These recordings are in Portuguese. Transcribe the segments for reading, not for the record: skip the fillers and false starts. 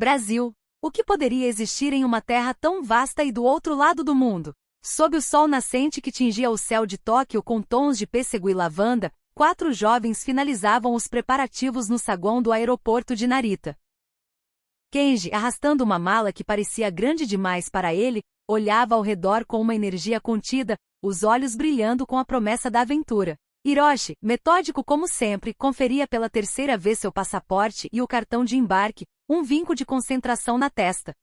Brasil. O que poderia existir em uma terra tão vasta e do outro lado do mundo? Sob o sol nascente que tingia o céu de Tóquio com tons de pêssego e lavanda, 4 jovens finalizavam os preparativos no saguão do aeroporto de Narita. Kenji, arrastando uma mala que parecia grande demais para ele, olhava ao redor com uma energia contida, os olhos brilhando com a promessa da aventura. Hiroshi, metódico como sempre, conferia pela terceira vez seu passaporte e o cartão de embarque, um vinco de concentração na testa.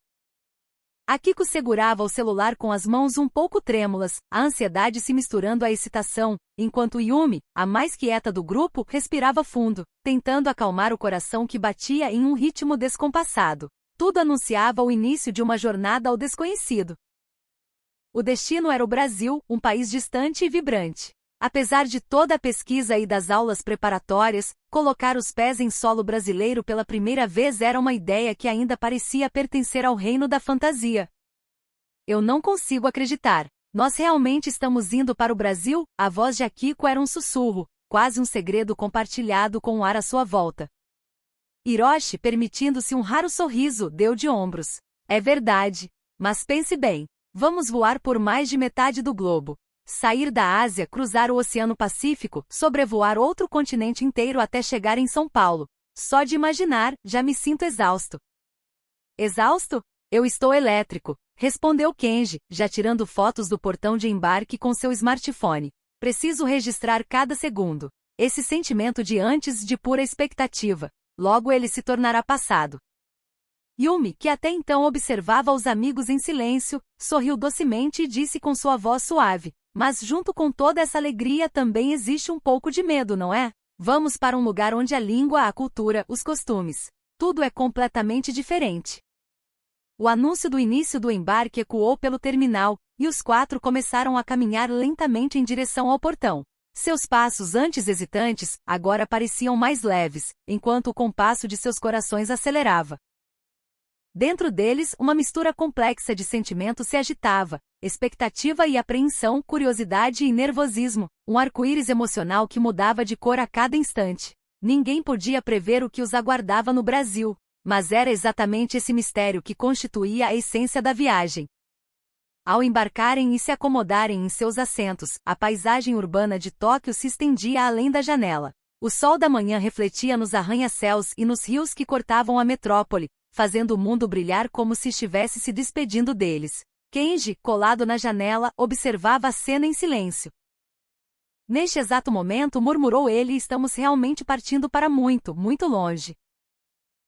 Akiko segurava o celular com as mãos um pouco trêmulas, a ansiedade se misturando à excitação, enquanto Yumi, a mais quieta do grupo, respirava fundo, tentando acalmar o coração que batia em um ritmo descompassado. Tudo anunciava o início de uma jornada ao desconhecido. O destino era o Brasil, um país distante e vibrante. Apesar de toda a pesquisa e das aulas preparatórias, colocar os pés em solo brasileiro pela primeira vez era uma ideia que ainda parecia pertencer ao reino da fantasia. Eu não consigo acreditar. Nós realmente estamos indo para o Brasil? A voz de Akiko era um sussurro, quase um segredo compartilhado com o ar à sua volta. Hiroshi, permitindo-se um raro sorriso, deu de ombros. É verdade. Mas pense bem. Vamos voar por mais de metade do globo. Sair da Ásia, cruzar o Oceano Pacífico, sobrevoar outro continente inteiro até chegar em São Paulo. Só de imaginar, já me sinto exausto. Exausto? Eu estou elétrico, respondeu Kenji, já tirando fotos do portão de embarque com seu smartphone. Preciso registrar cada segundo. Esse sentimento de antes de pura expectativa. Logo ele se tornará passado. Yumi, que até então observava os amigos em silêncio, sorriu docemente e disse com sua voz suave. Mas junto com toda essa alegria também existe um pouco de medo, não é? Vamos para um lugar onde a língua, a cultura, os costumes, tudo é completamente diferente. O anúncio do início do embarque ecoou pelo terminal, e os 4 começaram a caminhar lentamente em direção ao portão. Seus passos antes hesitantes, agora pareciam mais leves, enquanto o compasso de seus corações acelerava. Dentro deles, uma mistura complexa de sentimentos se agitava, expectativa e apreensão, curiosidade e nervosismo, um arco-íris emocional que mudava de cor a cada instante. Ninguém podia prever o que os aguardava no Brasil, mas era exatamente esse mistério que constituía a essência da viagem. Ao embarcarem e se acomodarem em seus assentos, a paisagem urbana de Tóquio se estendia além da janela. O sol da manhã refletia nos arranha-céus e nos rios que cortavam a metrópole, fazendo o mundo brilhar como se estivesse se despedindo deles. Kenji, colado na janela, observava a cena em silêncio. Neste exato momento, murmurou ele, estamos realmente partindo para muito, muito longe.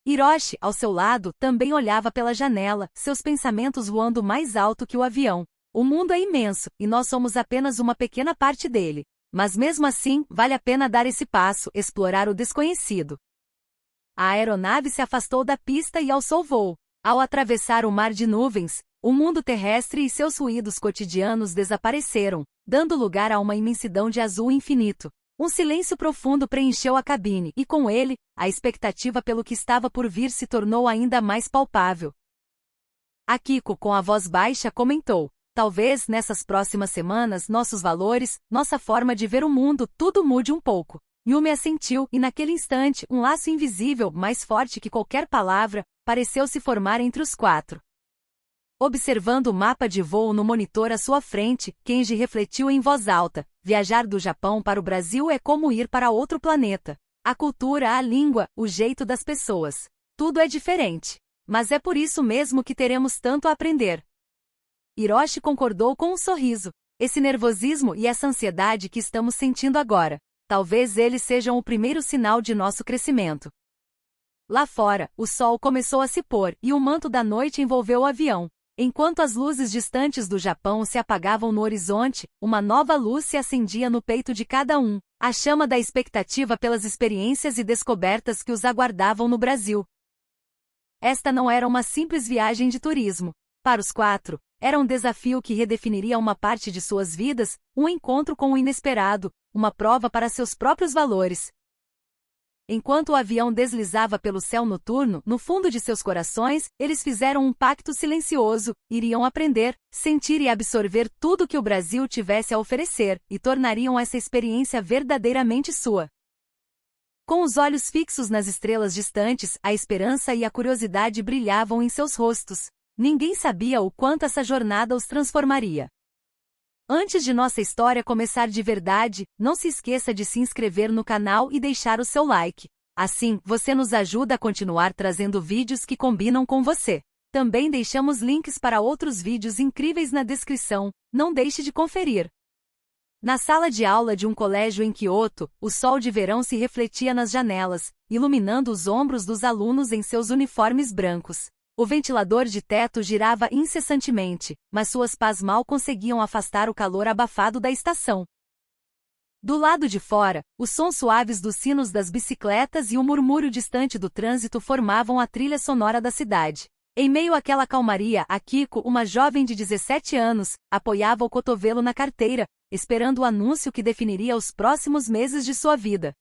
Hiroshi, ao seu lado, também olhava pela janela, seus pensamentos voando mais alto que o avião. O mundo é imenso, e nós somos apenas uma pequena parte dele. Mas mesmo assim, vale a pena dar esse passo, explorar o desconhecido. A aeronave se afastou da pista e alçou voo. Ao atravessar o mar de nuvens, o mundo terrestre e seus ruídos cotidianos desapareceram, dando lugar a uma imensidão de azul infinito. Um silêncio profundo preencheu a cabine e, com ele, a expectativa pelo que estava por vir se tornou ainda mais palpável. Akiko, com a voz baixa, comentou: talvez, nessas próximas semanas, nossos valores, nossa forma de ver o mundo, tudo mude um pouco. Yumi assentiu, e naquele instante, um laço invisível, mais forte que qualquer palavra, pareceu se formar entre os 4. Observando o mapa de voo no monitor à sua frente, Kenji refletiu em voz alta: viajar do Japão para o Brasil é como ir para outro planeta. A cultura, a língua, o jeito das pessoas. Tudo é diferente. Mas é por isso mesmo que teremos tanto a aprender. Hiroshi concordou com um sorriso. Esse nervosismo e essa ansiedade que estamos sentindo agora, talvez eles sejam o primeiro sinal de nosso crescimento. Lá fora, o sol começou a se pôr e o manto da noite envolveu o avião. Enquanto as luzes distantes do Japão se apagavam no horizonte, uma nova luz se acendia no peito de cada um, a chama da expectativa pelas experiências e descobertas que os aguardavam no Brasil. Esta não era uma simples viagem de turismo. Para os 4, era um desafio que redefiniria uma parte de suas vidas, um encontro com o inesperado, uma prova para seus próprios valores. Enquanto o avião deslizava pelo céu noturno, no fundo de seus corações, eles fizeram um pacto silencioso, iriam aprender, sentir e absorver tudo que o Brasil tivesse a oferecer, e tornariam essa experiência verdadeiramente sua. Com os olhos fixos nas estrelas distantes, a esperança e a curiosidade brilhavam em seus rostos. Ninguém sabia o quanto essa jornada os transformaria. Antes de nossa história começar de verdade, não se esqueça de se inscrever no canal e deixar o seu like. Assim, você nos ajuda a continuar trazendo vídeos que combinam com você. Também deixamos links para outros vídeos incríveis na descrição, não deixe de conferir. Na sala de aula de um colégio em Kyoto, o sol de verão se refletia nas janelas, iluminando os ombros dos alunos em seus uniformes brancos. O ventilador de teto girava incessantemente, mas suas pás mal conseguiam afastar o calor abafado da estação. Do lado de fora, os sons suaves dos sinos das bicicletas e o murmúrio distante do trânsito formavam a trilha sonora da cidade. Em meio àquela calmaria, Akiko, uma jovem de 17 anos, apoiava o cotovelo na carteira, esperando o anúncio que definiria os próximos meses de sua vida.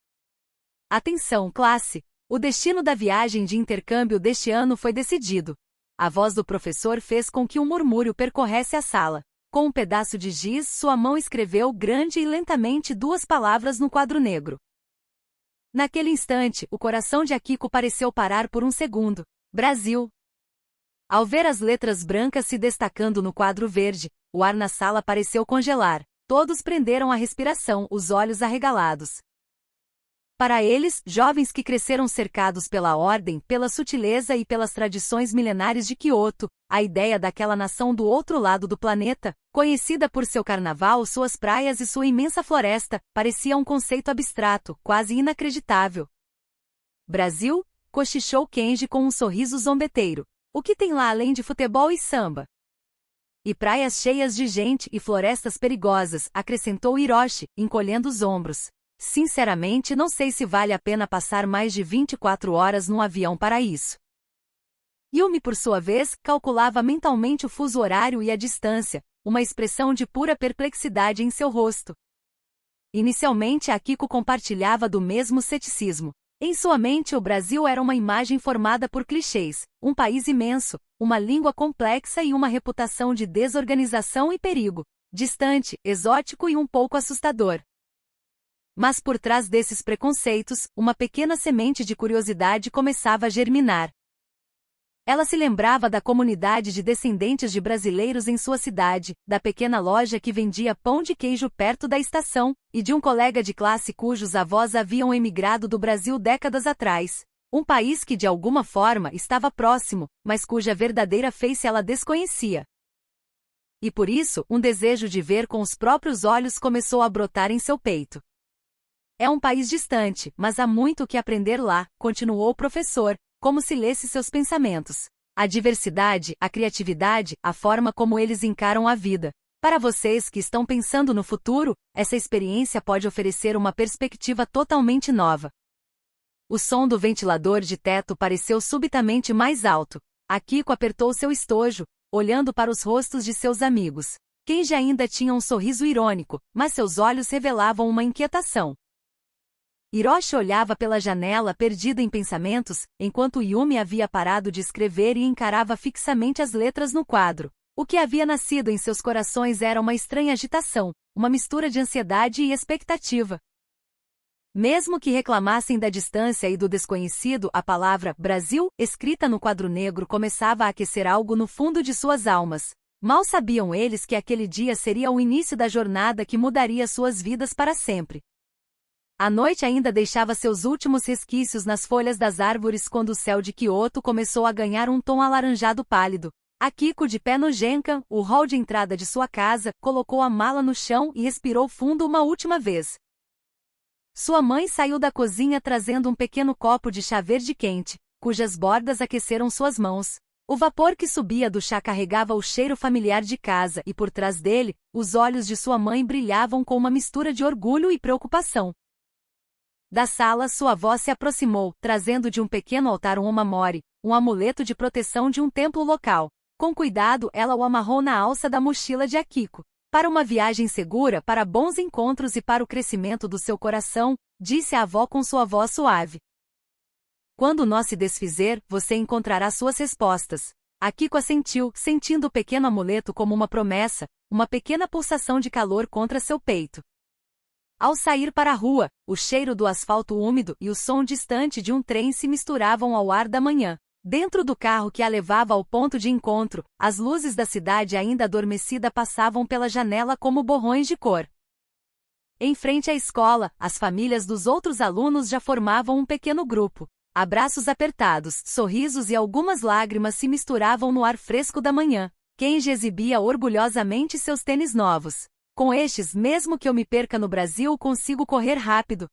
Atenção, classe! O destino da viagem de intercâmbio deste ano foi decidido. A voz do professor fez com que um murmúrio percorresse a sala. Com um pedaço de giz, sua mão escreveu grande e lentamente 2 palavras no quadro negro. Naquele instante, o coração de Akiko pareceu parar por um segundo. Brasil! Ao ver as letras brancas se destacando no quadro verde, o ar na sala pareceu congelar. Todos prenderam a respiração, os olhos arregalados. Para eles, jovens que cresceram cercados pela ordem, pela sutileza e pelas tradições milenares de Kyoto, a ideia daquela nação do outro lado do planeta, conhecida por seu carnaval, suas praias e sua imensa floresta, parecia um conceito abstrato, quase inacreditável. Brasil? Cochichou Kenji com um sorriso zombeteiro. O que tem lá além de futebol e samba? E praias cheias de gente e florestas perigosas, acrescentou Hiroshi, encolhendo os ombros. Sinceramente, não sei se vale a pena passar mais de 24 horas num avião para isso. Yumi, por sua vez, calculava mentalmente o fuso horário e a distância, uma expressão de pura perplexidade em seu rosto. Inicialmente, Akiko compartilhava do mesmo ceticismo. Em sua mente, o Brasil era uma imagem formada por clichês, um país imenso, uma língua complexa e uma reputação de desorganização e perigo. Distante, exótico e um pouco assustador. Mas por trás desses preconceitos, uma pequena semente de curiosidade começava a germinar. Ela se lembrava da comunidade de descendentes de brasileiros em sua cidade, da pequena loja que vendia pão de queijo perto da estação, e de um colega de classe cujos avós haviam emigrado do Brasil décadas atrás. Um país que de alguma forma estava próximo, mas cuja verdadeira face ela desconhecia. E por isso, um desejo de ver com os próprios olhos começou a brotar em seu peito. É um país distante, mas há muito o que aprender lá, continuou o professor, como se lesse seus pensamentos. A diversidade, a criatividade, a forma como eles encaram a vida. Para vocês que estão pensando no futuro, essa experiência pode oferecer uma perspectiva totalmente nova. O som do ventilador de teto pareceu subitamente mais alto. Akiko apertou seu estojo, olhando para os rostos de seus amigos. Kenji ainda tinha um sorriso irônico, mas seus olhos revelavam uma inquietação. Hiroshi olhava pela janela perdido em pensamentos, enquanto Yumi havia parado de escrever e encarava fixamente as letras no quadro. O que havia nascido em seus corações era uma estranha agitação, uma mistura de ansiedade e expectativa. Mesmo que reclamassem da distância e do desconhecido, a palavra Brasil, escrita no quadro negro, começava a aquecer algo no fundo de suas almas. Mal sabiam eles que aquele dia seria o início da jornada que mudaria suas vidas para sempre. A noite ainda deixava seus últimos resquícios nas folhas das árvores quando o céu de Kyoto começou a ganhar um tom alaranjado pálido. Akiko, de pé no Genkan, o hall de entrada de sua casa, colocou a mala no chão e expirou fundo uma última vez. Sua mãe saiu da cozinha trazendo um pequeno copo de chá verde quente, cujas bordas aqueceram suas mãos. O vapor que subia do chá carregava o cheiro familiar de casa e por trás dele, os olhos de sua mãe brilhavam com uma mistura de orgulho e preocupação. Da sala, sua avó se aproximou, trazendo de um pequeno altar um omamori, um amuleto de proteção de um templo local. Com cuidado, ela o amarrou na alça da mochila de Akiko. Para uma viagem segura, para bons encontros e para o crescimento do seu coração, disse a avó com sua voz suave. Quando nós se desfizer, você encontrará suas respostas. Akiko assentiu, sentindo o pequeno amuleto como uma promessa, uma pequena pulsação de calor contra seu peito. Ao sair para a rua, o cheiro do asfalto úmido e o som distante de um trem se misturavam ao ar da manhã. Dentro do carro que a levava ao ponto de encontro, as luzes da cidade ainda adormecida passavam pela janela como borrões de cor. Em frente à escola, as famílias dos outros alunos já formavam um pequeno grupo. Abraços apertados, sorrisos e algumas lágrimas se misturavam no ar fresco da manhã. Kenji exibia orgulhosamente seus tênis novos. Com estes, mesmo que eu me perca no Brasil, consigo correr rápido.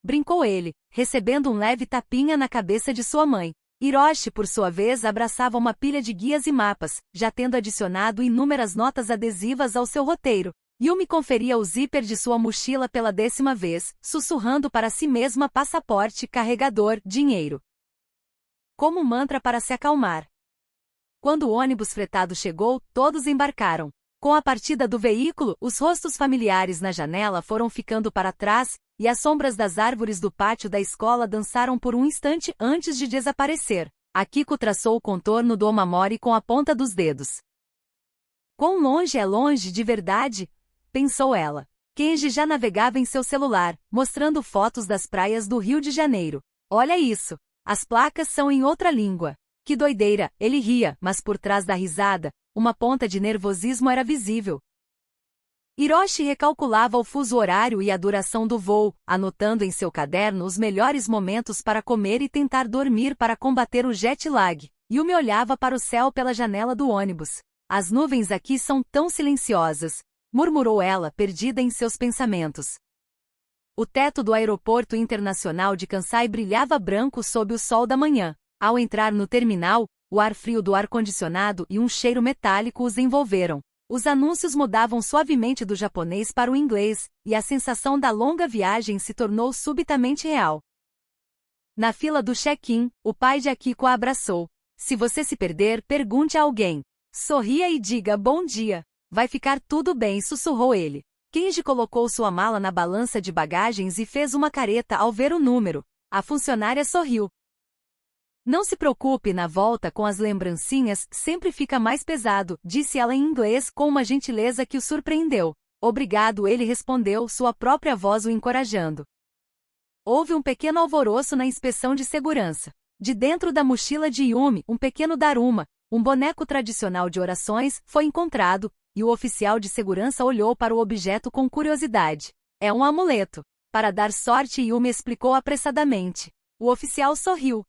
Brincou ele, recebendo um leve tapinha na cabeça de sua mãe. Hiroshi, por sua vez, abraçava uma pilha de guias e mapas, já tendo adicionado inúmeras notas adesivas ao seu roteiro. Yumi conferia o zíper de sua mochila pela 10ª vez, sussurrando para si mesma passaporte, carregador, dinheiro. Como um mantra para se acalmar. Quando o ônibus fretado chegou, todos embarcaram. Com a partida do veículo, os rostos familiares na janela foram ficando para trás, e as sombras das árvores do pátio da escola dançaram por um instante antes de desaparecer. Akiko traçou o contorno do Omamori com a ponta dos dedos. Quão longe é longe de verdade? Pensou ela. Kenji já navegava em seu celular, mostrando fotos das praias do Rio de Janeiro. Olha isso! As placas são em outra língua. Que doideira! Ele ria, mas por trás da risada, uma ponta de nervosismo era visível. Hiroshi recalculava o fuso horário e a duração do voo, anotando em seu caderno os melhores momentos para comer e tentar dormir para combater o jet lag. Yumi olhava para o céu pela janela do ônibus. As nuvens aqui são tão silenciosas, murmurou ela, perdida em seus pensamentos. O teto do aeroporto internacional de Kansai brilhava branco sob o sol da manhã. Ao entrar no terminal, o ar frio do ar-condicionado e um cheiro metálico os envolveram. Os anúncios mudavam suavemente do japonês para o inglês, e a sensação da longa viagem se tornou subitamente real. Na fila do check-in, o pai de Akiko a abraçou. Se você se perder, pergunte a alguém. Sorria e diga bom dia. Vai ficar tudo bem, sussurrou ele. Kenji colocou sua mala na balança de bagagens e fez uma careta ao ver o número. A funcionária sorriu. Não se preocupe, na volta com as lembrancinhas sempre fica mais pesado, disse ela em inglês com uma gentileza que o surpreendeu. Obrigado, ele respondeu, sua própria voz o encorajando. Houve um pequeno alvoroço na inspeção de segurança. De dentro da mochila de Yumi, um pequeno daruma, um boneco tradicional de orações, foi encontrado, e o oficial de segurança olhou para o objeto com curiosidade. É um amuleto. Para dar sorte, Yumi explicou apressadamente. O oficial sorriu.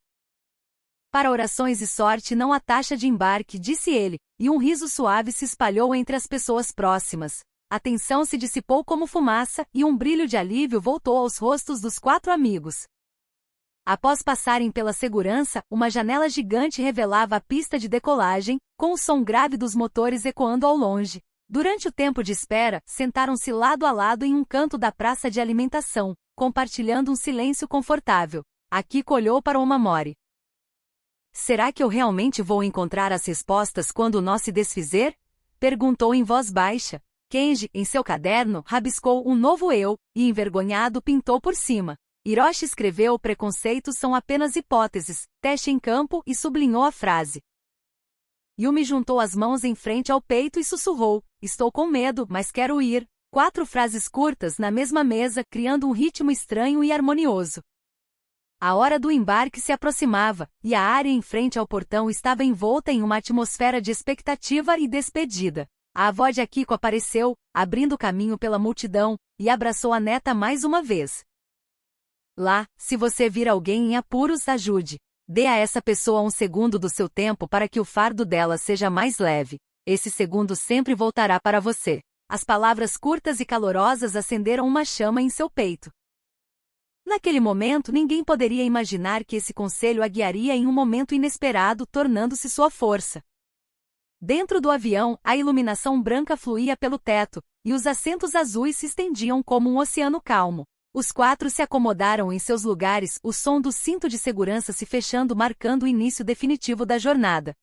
Para orações e sorte não há taxa de embarque, disse ele, e um riso suave se espalhou entre as pessoas próximas. A tensão se dissipou como fumaça, e um brilho de alívio voltou aos rostos dos 4 amigos. Após passarem pela segurança, uma janela gigante revelava a pista de decolagem, com o som grave dos motores ecoando ao longe. Durante o tempo de espera, sentaram-se lado a lado em um canto da praça de alimentação, compartilhando um silêncio confortável. Akiko olhou para Omamori. Será que eu realmente vou encontrar as respostas quando o nó se desfizer? Perguntou em voz baixa. Kenji, em seu caderno, rabiscou um novo eu, e envergonhado pintou por cima. Hiroshi escreveu: preconceitos são apenas hipóteses, teste em campo, e sublinhou a frase. Yumi juntou as mãos em frente ao peito e sussurrou: estou com medo, mas quero ir. 4 frases curtas na mesma mesa, criando um ritmo estranho e harmonioso. A hora do embarque se aproximava, e a área em frente ao portão estava envolta em uma atmosfera de expectativa e despedida. A avó de Akiko apareceu, abrindo caminho pela multidão, e abraçou a neta mais uma vez. Lá, se você vir alguém em apuros, ajude. Dê a essa pessoa um segundo do seu tempo para que o fardo dela seja mais leve. Esse segundo sempre voltará para você. As palavras curtas e calorosas acenderam uma chama em seu peito. Naquele momento, ninguém poderia imaginar que esse conselho a guiaria em um momento inesperado, tornando-se sua força. Dentro do avião, a iluminação branca fluía pelo teto, e os assentos azuis se estendiam como um oceano calmo. Os 4 se acomodaram em seus lugares, o som do cinto de segurança se fechando marcando o início definitivo da jornada.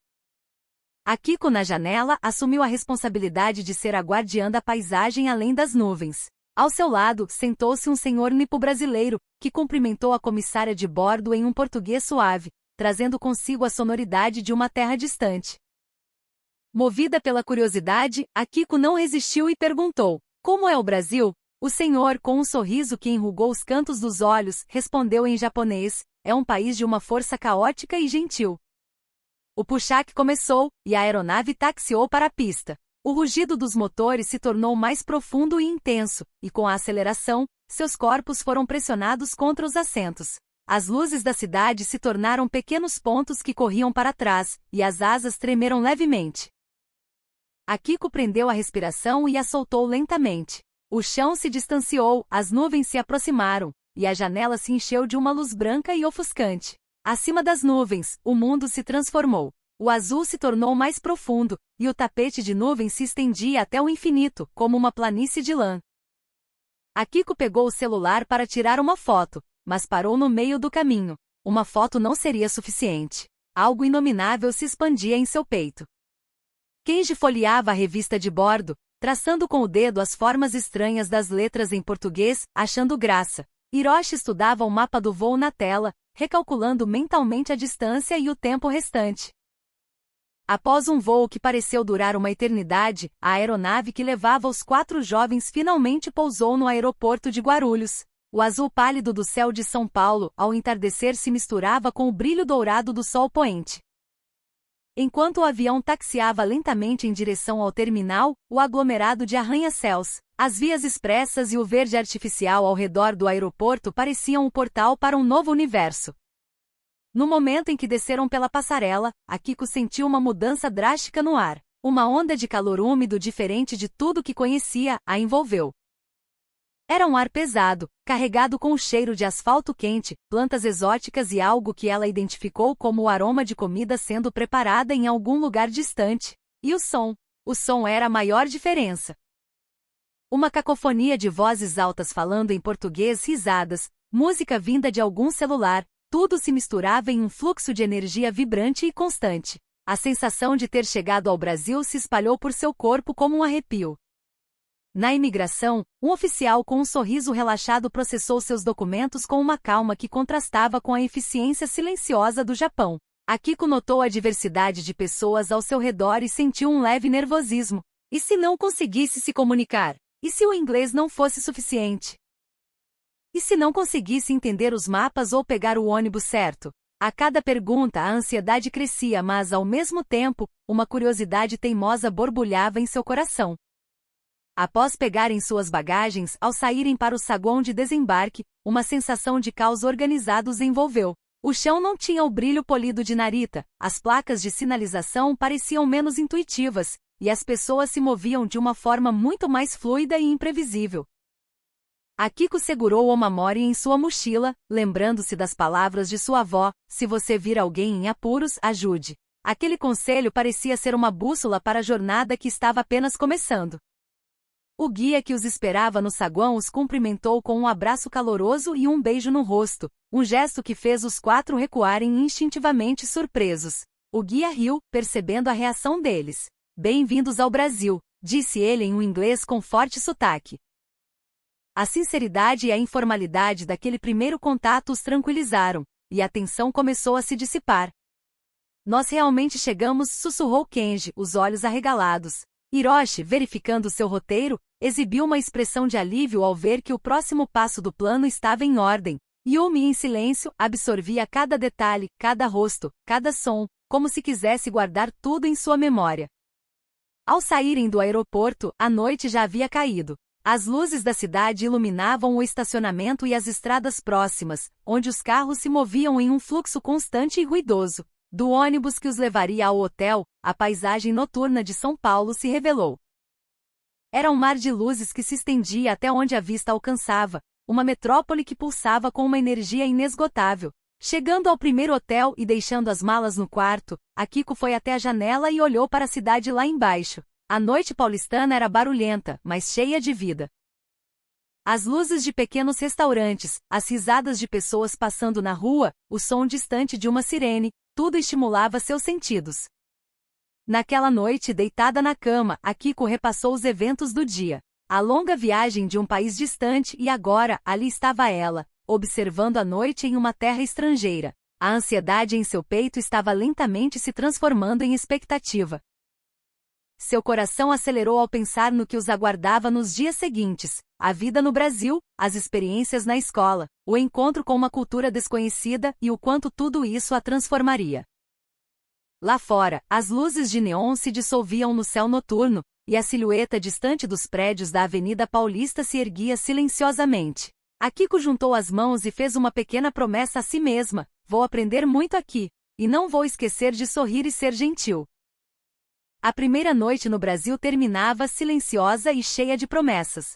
Akiko, na janela, assumiu a responsabilidade de ser a guardiã da paisagem além das nuvens. Ao seu lado, sentou-se um senhor nipo-brasileiro, que cumprimentou a comissária de bordo em um português suave, trazendo consigo a sonoridade de uma terra distante. Movida pela curiosidade, Akiko não resistiu e perguntou: como é o Brasil? O senhor, com um sorriso que enrugou os cantos dos olhos, respondeu em japonês: é um país de uma força caótica e gentil. O puxaque começou, e a aeronave taxiou para a pista. O rugido dos motores se tornou mais profundo e intenso, e com a aceleração, seus corpos foram pressionados contra os assentos. As luzes da cidade se tornaram pequenos pontos que corriam para trás, e as asas tremeram levemente. Akiko prendeu a respiração e a soltou lentamente. O chão se distanciou, as nuvens se aproximaram, e a janela se encheu de uma luz branca e ofuscante. Acima das nuvens, o mundo se transformou. O azul se tornou mais profundo, e o tapete de nuvens se estendia até o infinito, como uma planície de lã. Akiko pegou o celular para tirar uma foto, mas parou no meio do caminho. Uma foto não seria suficiente. Algo inominável se expandia em seu peito. Kenji folheava a revista de bordo, traçando com o dedo as formas estranhas das letras em português, achando graça. Hiroshi estudava o mapa do voo na tela, recalculando mentalmente a distância e o tempo restante. Após um voo que pareceu durar uma eternidade, a aeronave que levava os 4 jovens finalmente pousou no aeroporto de Guarulhos. O azul pálido do céu de São Paulo, ao entardecer, se misturava com o brilho dourado do sol poente. Enquanto o avião taxiava lentamente em direção ao terminal, o aglomerado de arranha-céus, as vias expressas e o verde artificial ao redor do aeroporto pareciam o portal para um novo universo. No momento em que desceram pela passarela, Akiko sentiu uma mudança drástica no ar. Uma onda de calor úmido diferente de tudo que conhecia a envolveu. Era um ar pesado, carregado com o cheiro de asfalto quente, plantas exóticas e algo que ela identificou como o aroma de comida sendo preparada em algum lugar distante. E o som. O som era a maior diferença. Uma cacofonia de vozes altas falando em português, risadas, música vinda de algum celular, tudo se misturava em um fluxo de energia vibrante e constante. A sensação de ter chegado ao Brasil se espalhou por seu corpo como um arrepio. Na imigração, um oficial com um sorriso relaxado processou seus documentos com uma calma que contrastava com a eficiência silenciosa do Japão. Akiko notou a diversidade de pessoas ao seu redor e sentiu um leve nervosismo. E se não conseguisse se comunicar? E se o inglês não fosse suficiente? E se não conseguisse entender os mapas ou pegar o ônibus certo? A cada pergunta a ansiedade crescia, mas, ao mesmo tempo, uma curiosidade teimosa borbulhava em seu coração. Após pegarem suas bagagens, ao saírem para o saguão de desembarque, uma sensação de caos organizado os envolveu. O chão não tinha o brilho polido de Narita, as placas de sinalização pareciam menos intuitivas, e as pessoas se moviam de uma forma muito mais fluida e imprevisível. Akiko segurou o Mamori em sua mochila, lembrando-se das palavras de sua avó: se você vir alguém em apuros, ajude. Aquele conselho parecia ser uma bússola para a jornada que estava apenas começando. O guia que os esperava no saguão os cumprimentou com um abraço caloroso e um beijo no rosto, um gesto que fez os 4 recuarem instintivamente surpresos. O guia riu, percebendo a reação deles. Bem-vindos ao Brasil, disse ele em um inglês com forte sotaque. A sinceridade e a informalidade daquele primeiro contato os tranquilizaram, e a tensão começou a se dissipar. Nós realmente chegamos, sussurrou Kenji, os olhos arregalados. Hiroshi, verificando seu roteiro, exibiu uma expressão de alívio ao ver que o próximo passo do plano estava em ordem. Yumi, em silêncio, absorvia cada detalhe, cada rosto, cada som, como se quisesse guardar tudo em sua memória. Ao saírem do aeroporto, a noite já havia caído. As luzes da cidade iluminavam o estacionamento e as estradas próximas, onde os carros se moviam em um fluxo constante e ruidoso. Do ônibus que os levaria ao hotel, a paisagem noturna de São Paulo se revelou. Era um mar de luzes que se estendia até onde a vista alcançava, uma metrópole que pulsava com uma energia inesgotável. Chegando ao primeiro hotel e deixando as malas no quarto, Akiko foi até a janela e olhou para a cidade lá embaixo. A noite paulistana era barulhenta, mas cheia de vida. As luzes de pequenos restaurantes, as risadas de pessoas passando na rua, o som distante de uma sirene, tudo estimulava seus sentidos. Naquela noite, deitada na cama, Akiko repassou os eventos do dia. A longa viagem de um país distante e agora, ali estava ela, observando a noite em uma terra estrangeira. A ansiedade em seu peito estava lentamente se transformando em expectativa. Seu coração acelerou ao pensar no que os aguardava nos dias seguintes: a vida no Brasil, as experiências na escola, o encontro com uma cultura desconhecida e o quanto tudo isso a transformaria. Lá fora, as luzes de neon se dissolviam no céu noturno, e a silhueta distante dos prédios da Avenida Paulista se erguia silenciosamente. Akiko juntou as mãos e fez uma pequena promessa a si mesma: vou aprender muito aqui, e não vou esquecer de sorrir e ser gentil. A primeira noite no Brasil terminava silenciosa e cheia de promessas.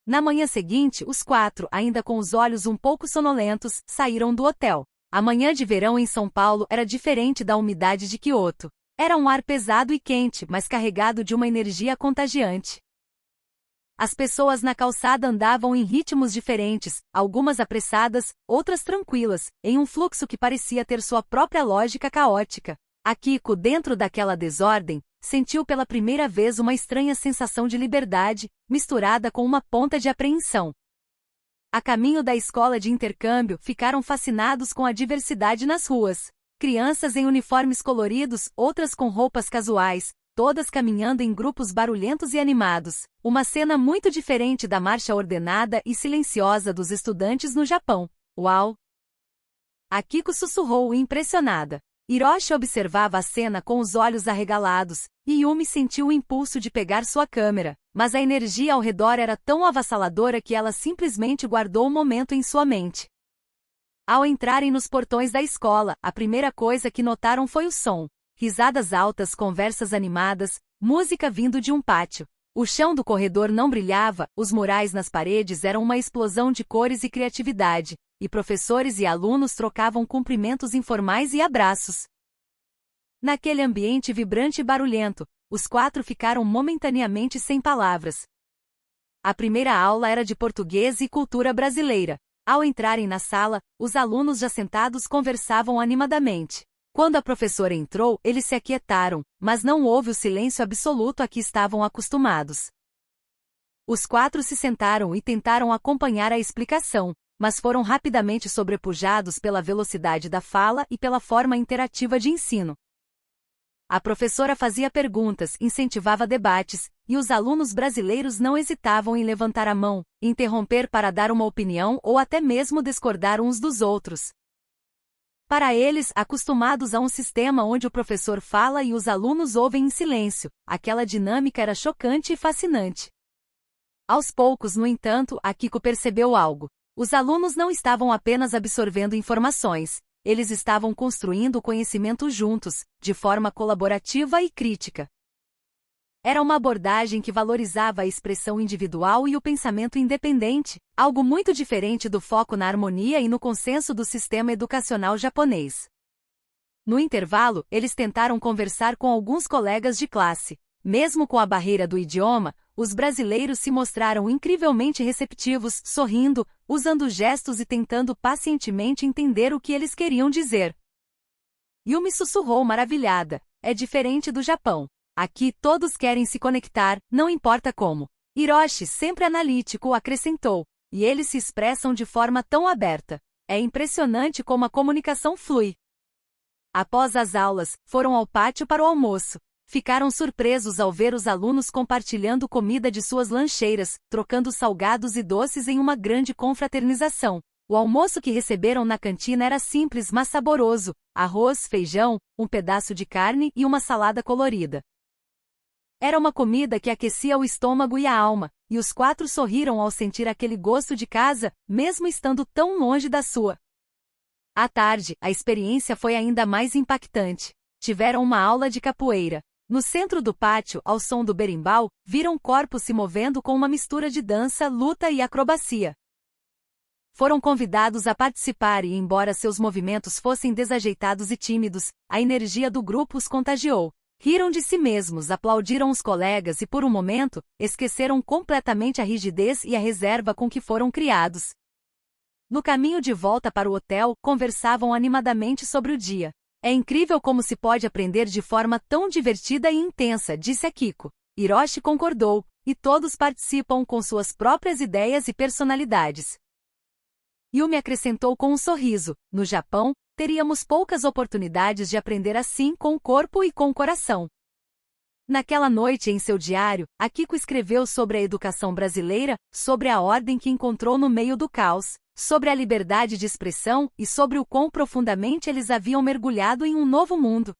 Na manhã seguinte, os 4, ainda com os olhos um pouco sonolentos, saíram do hotel. A manhã de verão em São Paulo era diferente da umidade de Kyoto. Era um ar pesado e quente, mas carregado de uma energia contagiante. As pessoas na calçada andavam em ritmos diferentes, algumas apressadas, outras tranquilas, em um fluxo que parecia ter sua própria lógica caótica. Akiko, dentro daquela desordem, sentiu pela primeira vez uma estranha sensação de liberdade, misturada com uma ponta de apreensão. A caminho da escola de intercâmbio, ficaram fascinados com a diversidade nas ruas. Crianças em uniformes coloridos, outras com roupas casuais, todas caminhando em grupos barulhentos e animados. Uma cena muito diferente da marcha ordenada e silenciosa dos estudantes no Japão. Uau! Akiko sussurrou, impressionada. Hiroshi observava a cena com os olhos arregalados, e Yumi sentiu o impulso de pegar sua câmera, mas a energia ao redor era tão avassaladora que ela simplesmente guardou o momento em sua mente. Ao entrarem nos portões da escola, a primeira coisa que notaram foi o som. Risadas altas, conversas animadas, música vindo de um pátio. O chão do corredor não brilhava, os murais nas paredes eram uma explosão de cores e criatividade, e professores e alunos trocavam cumprimentos informais e abraços. Naquele ambiente vibrante e barulhento, os 4 ficaram momentaneamente sem palavras. A primeira aula era de português e cultura brasileira. Ao entrarem na sala, os alunos já sentados conversavam animadamente. Quando a professora entrou, eles se aquietaram, mas não houve o silêncio absoluto a que estavam acostumados. Os 4 se sentaram e tentaram acompanhar a explicação, mas foram rapidamente sobrepujados pela velocidade da fala e pela forma interativa de ensino. A professora fazia perguntas, incentivava debates, e os alunos brasileiros não hesitavam em levantar a mão, interromper para dar uma opinião ou até mesmo discordar uns dos outros. Para eles, acostumados a um sistema onde o professor fala e os alunos ouvem em silêncio, aquela dinâmica era chocante e fascinante. Aos poucos, no entanto, Akiko percebeu algo. Os alunos não estavam apenas absorvendo informações, eles estavam construindo conhecimento juntos, de forma colaborativa e crítica. Era uma abordagem que valorizava a expressão individual e o pensamento independente, algo muito diferente do foco na harmonia e no consenso do sistema educacional japonês. No intervalo, eles tentaram conversar com alguns colegas de classe. Mesmo com a barreira do idioma, os brasileiros se mostraram incrivelmente receptivos, sorrindo, usando gestos e tentando pacientemente entender o que eles queriam dizer. Yumi sussurrou maravilhada: é diferente do Japão. Aqui todos querem se conectar, não importa como. Hiroshi, sempre analítico, acrescentou: e eles se expressam de forma tão aberta. É impressionante como a comunicação flui. Após as aulas, foram ao pátio para o almoço. Ficaram surpresos ao ver os alunos compartilhando comida de suas lancheiras, trocando salgados e doces em uma grande confraternização. O almoço que receberam na cantina era simples mas saboroso: arroz, feijão, um pedaço de carne e uma salada colorida. Era uma comida que aquecia o estômago e a alma, e os 4 sorriram ao sentir aquele gosto de casa, mesmo estando tão longe da sua. À tarde, a experiência foi ainda mais impactante. Tiveram uma aula de capoeira. No centro do pátio, ao som do berimbau, viram corpos se movendo com uma mistura de dança, luta e acrobacia. Foram convidados a participar e, embora seus movimentos fossem desajeitados e tímidos, a energia do grupo os contagiou. Riram de si mesmos, aplaudiram os colegas e, por um momento, esqueceram completamente a rigidez e a reserva com que foram criados. No caminho de volta para o hotel, conversavam animadamente sobre o dia. É incrível como se pode aprender de forma tão divertida e intensa, disse Akiko. Hiroshi concordou, e todos participam com suas próprias ideias e personalidades. Yumi acrescentou com um sorriso: no Japão, teríamos poucas oportunidades de aprender assim com o corpo e com o coração. Naquela noite em seu diário, Akiko escreveu sobre a educação brasileira, sobre a ordem que encontrou no meio do caos, sobre a liberdade de expressão e sobre o quão profundamente eles haviam mergulhado em um novo mundo.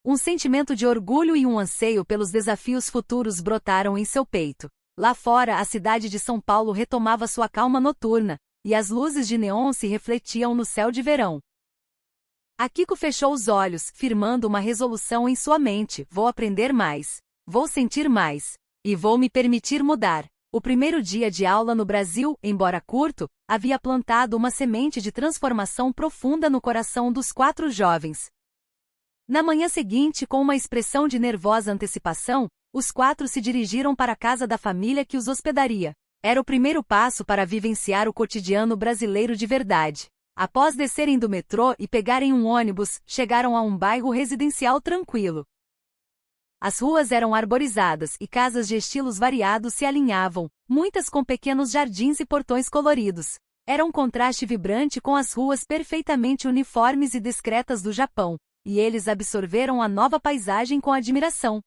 Um sentimento de orgulho e um anseio pelos desafios futuros brotaram em seu peito. Lá fora, a cidade de São Paulo retomava sua calma noturna, e as luzes de neon se refletiam no céu de verão. Akiko fechou os olhos, firmando uma resolução em sua mente: vou aprender mais, vou sentir mais, e vou me permitir mudar. O primeiro dia de aula no Brasil, embora curto, havia plantado uma semente de transformação profunda no coração dos 4 jovens. Na manhã seguinte, com uma expressão de nervosa antecipação, os 4 se dirigiram para a casa da família que os hospedaria. Era o primeiro passo para vivenciar o cotidiano brasileiro de verdade. Após descerem do metrô e pegarem um ônibus, chegaram a um bairro residencial tranquilo. As ruas eram arborizadas e casas de estilos variados se alinhavam, muitas com pequenos jardins e portões coloridos. Era um contraste vibrante com as ruas perfeitamente uniformes e discretas do Japão, e eles absorveram a nova paisagem com admiração.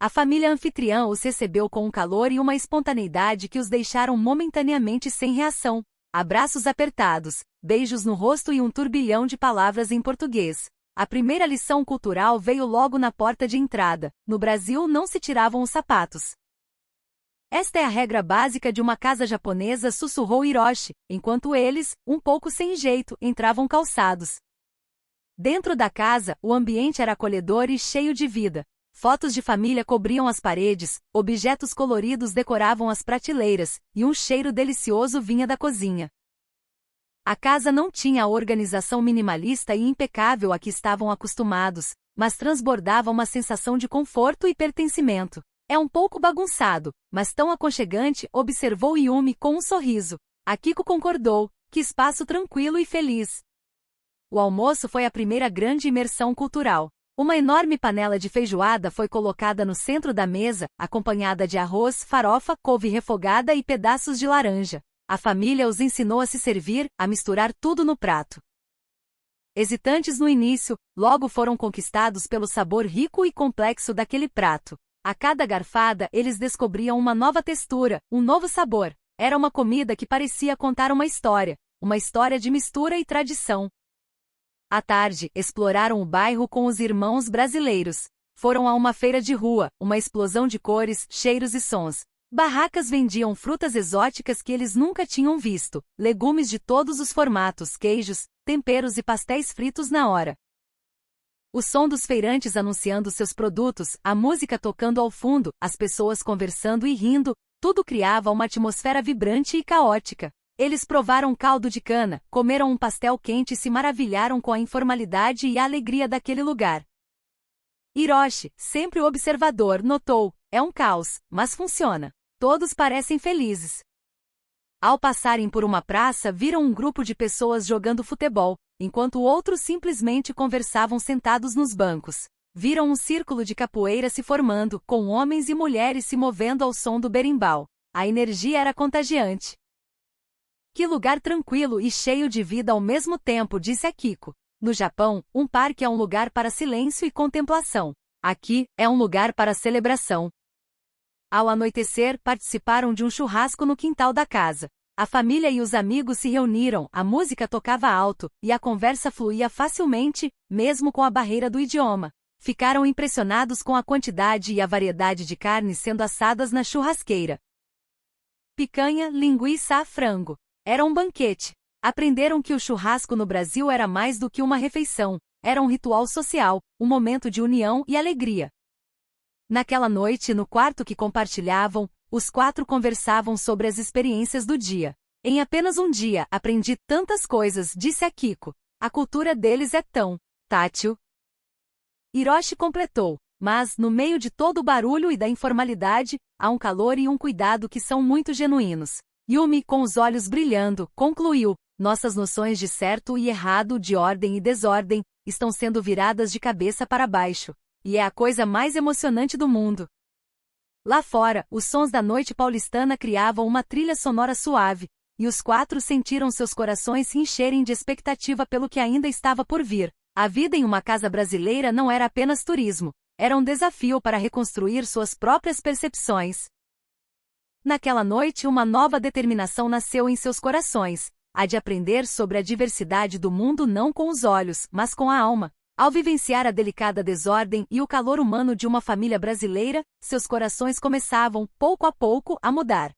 A família anfitriã os recebeu com um calor e uma espontaneidade que os deixaram momentaneamente sem reação. Abraços apertados, beijos no rosto e um turbilhão de palavras em português. A primeira lição cultural veio logo na porta de entrada: no Brasil não se tiravam os sapatos. Esta é a regra básica de uma casa japonesa, sussurrou Hiroshi, enquanto eles, um pouco sem jeito, entravam calçados. Dentro da casa, o ambiente era acolhedor e cheio de vida. Fotos de família cobriam as paredes, objetos coloridos decoravam as prateleiras, e um cheiro delicioso vinha da cozinha. A casa não tinha a organização minimalista e impecável a que estavam acostumados, mas transbordava uma sensação de conforto e pertencimento. É um pouco bagunçado, mas tão aconchegante, observou Yumi com um sorriso. Akiko concordou: que espaço tranquilo e feliz. O almoço foi a primeira grande imersão cultural. Uma enorme panela de feijoada foi colocada no centro da mesa, acompanhada de arroz, farofa, couve refogada e pedaços de laranja. A família os ensinou a se servir, a misturar tudo no prato. Hesitantes no início, logo foram conquistados pelo sabor rico e complexo daquele prato. A cada garfada, eles descobriam uma nova textura, um novo sabor. Era uma comida que parecia contar uma história de mistura e tradição. À tarde, exploraram o bairro com os irmãos brasileiros. Foram a uma feira de rua, uma explosão de cores, cheiros e sons. Barracas vendiam frutas exóticas que eles nunca tinham visto, legumes de todos os formatos, queijos, temperos e pastéis fritos na hora. O som dos feirantes anunciando seus produtos, a música tocando ao fundo, as pessoas conversando e rindo, tudo criava uma atmosfera vibrante e caótica. Eles provaram caldo de cana, comeram um pastel quente e se maravilharam com a informalidade e a alegria daquele lugar. Hiroshi, sempre o observador, notou: é um caos, mas funciona. Todos parecem felizes. Ao passarem por uma praça, viram um grupo de pessoas jogando futebol, enquanto outros simplesmente conversavam sentados nos bancos. Viram um círculo de capoeira se formando, com homens e mulheres se movendo ao som do berimbau. A energia era contagiante. Que lugar tranquilo e cheio de vida ao mesmo tempo, disse Akiko. No Japão, um parque é um lugar para silêncio e contemplação. Aqui, é um lugar para celebração. Ao anoitecer, participaram de um churrasco no quintal da casa. A família e os amigos se reuniram, a música tocava alto, e a conversa fluía facilmente, mesmo com a barreira do idioma. Ficaram impressionados com a quantidade e a variedade de carnes sendo assadas na churrasqueira. Picanha, linguiça, frango. Era um banquete. Aprenderam que o churrasco no Brasil era mais do que uma refeição, era um ritual social, um momento de união e alegria. Naquela noite, no quarto que compartilhavam, os 4 conversavam sobre as experiências do dia. Em apenas um dia, aprendi tantas coisas, disse Akiko. A cultura deles é tão tátil. Hiroshi completou. Mas, no meio de todo o barulho e da informalidade, há um calor e um cuidado que são muito genuínos. Yumi, com os olhos brilhando, concluiu: nossas noções de certo e errado, de ordem e desordem, estão sendo viradas de cabeça para baixo. E é a coisa mais emocionante do mundo. Lá fora, os sons da noite paulistana criavam uma trilha sonora suave, e os 4 sentiram seus corações se encherem de expectativa pelo que ainda estava por vir. A vida em uma casa brasileira não era apenas turismo, era um desafio para reconstruir suas próprias percepções. Naquela noite, uma nova determinação nasceu em seus corações, a de aprender sobre a diversidade do mundo não com os olhos, mas com a alma. Ao vivenciar a delicada desordem e o calor humano de uma família brasileira, seus corações começavam, pouco a pouco, a mudar.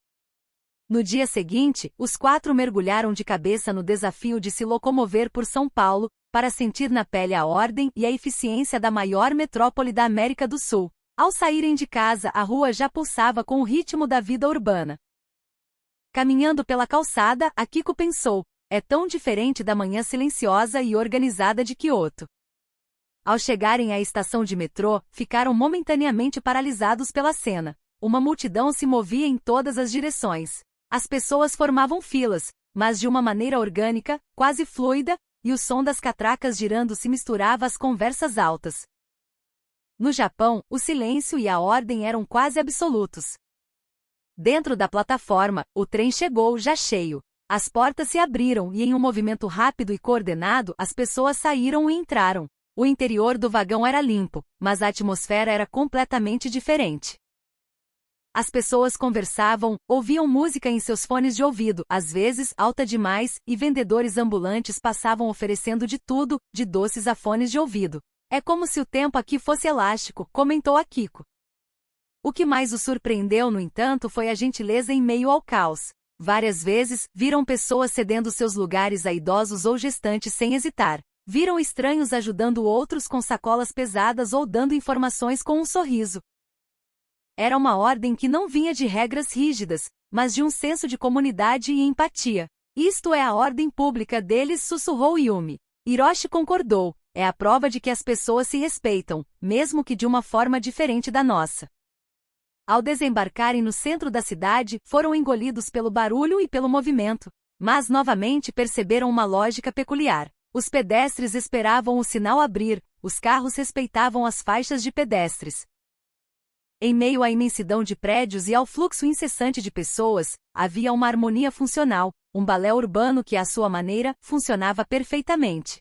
No dia seguinte, os 4 mergulharam de cabeça no desafio de se locomover por São Paulo, para sentir na pele a ordem e a eficiência da maior metrópole da América do Sul. Ao saírem de casa, a rua já pulsava com o ritmo da vida urbana. Caminhando pela calçada, Akiko pensou, é tão diferente da manhã silenciosa e organizada de Kyoto. Ao chegarem à estação de metrô, ficaram momentaneamente paralisados pela cena. Uma multidão se movia em todas as direções. As pessoas formavam filas, mas de uma maneira orgânica, quase fluida, e o som das catracas girando se misturava às conversas altas. No Japão, o silêncio e a ordem eram quase absolutos. Dentro da plataforma, o trem chegou já cheio. As portas se abriram e em um movimento rápido e coordenado, as pessoas saíram e entraram. O interior do vagão era limpo, mas a atmosfera era completamente diferente. As pessoas conversavam, ouviam música em seus fones de ouvido, às vezes alta demais, e vendedores ambulantes passavam oferecendo de tudo, de doces a fones de ouvido. É como se o tempo aqui fosse elástico, comentou Akiko. O que mais o surpreendeu, no entanto, foi a gentileza em meio ao caos. Várias vezes, viram pessoas cedendo seus lugares a idosos ou gestantes sem hesitar. Viram estranhos ajudando outros com sacolas pesadas ou dando informações com um sorriso. Era uma ordem que não vinha de regras rígidas, mas de um senso de comunidade e empatia. Isto é a ordem pública deles, sussurrou Yumi. Hiroshi concordou. É a prova de que as pessoas se respeitam, mesmo que de uma forma diferente da nossa. Ao desembarcarem no centro da cidade, foram engolidos pelo barulho e pelo movimento, mas novamente perceberam uma lógica peculiar. Os pedestres esperavam o sinal abrir, os carros respeitavam as faixas de pedestres. Em meio à imensidão de prédios e ao fluxo incessante de pessoas, havia uma harmonia funcional, um balé urbano que, à sua maneira, funcionava perfeitamente.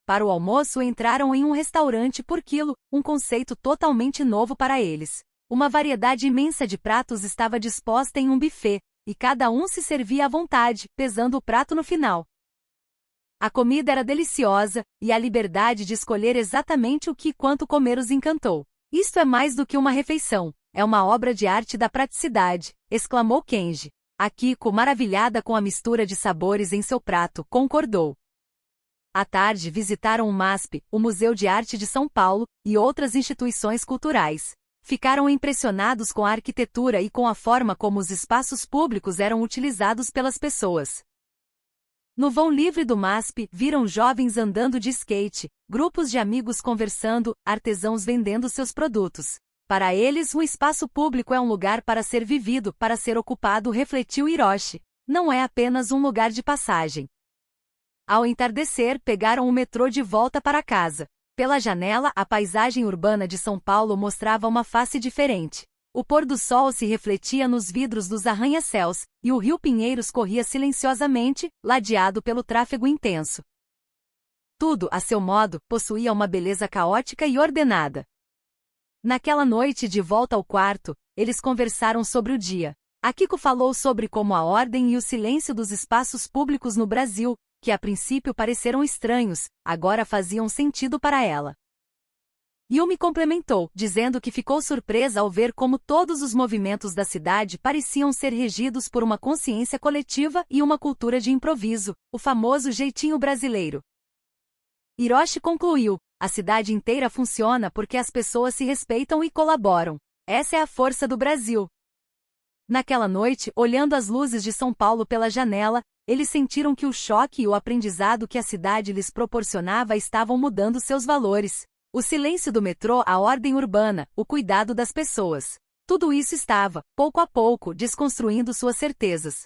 Para o almoço entraram em um restaurante por quilo, um conceito totalmente novo para eles. Uma variedade imensa de pratos estava disposta em um buffet, e cada um se servia à vontade, pesando o prato no final. A comida era deliciosa, e a liberdade de escolher exatamente o que e quanto comer os encantou. Isto é mais do que uma refeição, é uma obra de arte da praticidade, exclamou Kenji. Akiko, maravilhada com a mistura de sabores em seu prato, concordou. À tarde visitaram o MASP, o Museu de Arte de São Paulo, e outras instituições culturais. Ficaram impressionados com a arquitetura e com a forma como os espaços públicos eram utilizados pelas pessoas. No vão livre do MASP, viram jovens andando de skate, grupos de amigos conversando, artesãos vendendo seus produtos. Para eles, um espaço público é um lugar para ser vivido, para ser ocupado, refletiu Hiroshi. Não é apenas um lugar de passagem. Ao entardecer, pegaram o metrô de volta para casa. Pela janela, a paisagem urbana de São Paulo mostrava uma face diferente. O pôr do sol se refletia nos vidros dos arranha-céus, e o rio Pinheiros corria silenciosamente, ladeado pelo tráfego intenso. Tudo, a seu modo, possuía uma beleza caótica e ordenada. Naquela noite, de volta ao quarto, eles conversaram sobre o dia. Akiko falou sobre como a ordem e o silêncio dos espaços públicos no Brasil, que a princípio pareceram estranhos, agora faziam sentido para ela. Yumi complementou, dizendo que ficou surpresa ao ver como todos os movimentos da cidade pareciam ser regidos por uma consciência coletiva e uma cultura de improviso, o famoso jeitinho brasileiro. Hiroshi concluiu, a cidade inteira funciona porque as pessoas se respeitam e colaboram. Essa é a força do Brasil. Naquela noite, olhando as luzes de São Paulo pela janela, eles sentiram que o choque e o aprendizado que a cidade lhes proporcionava estavam mudando seus valores. O silêncio do metrô, a ordem urbana, o cuidado das pessoas. Tudo isso estava, pouco a pouco, desconstruindo suas certezas.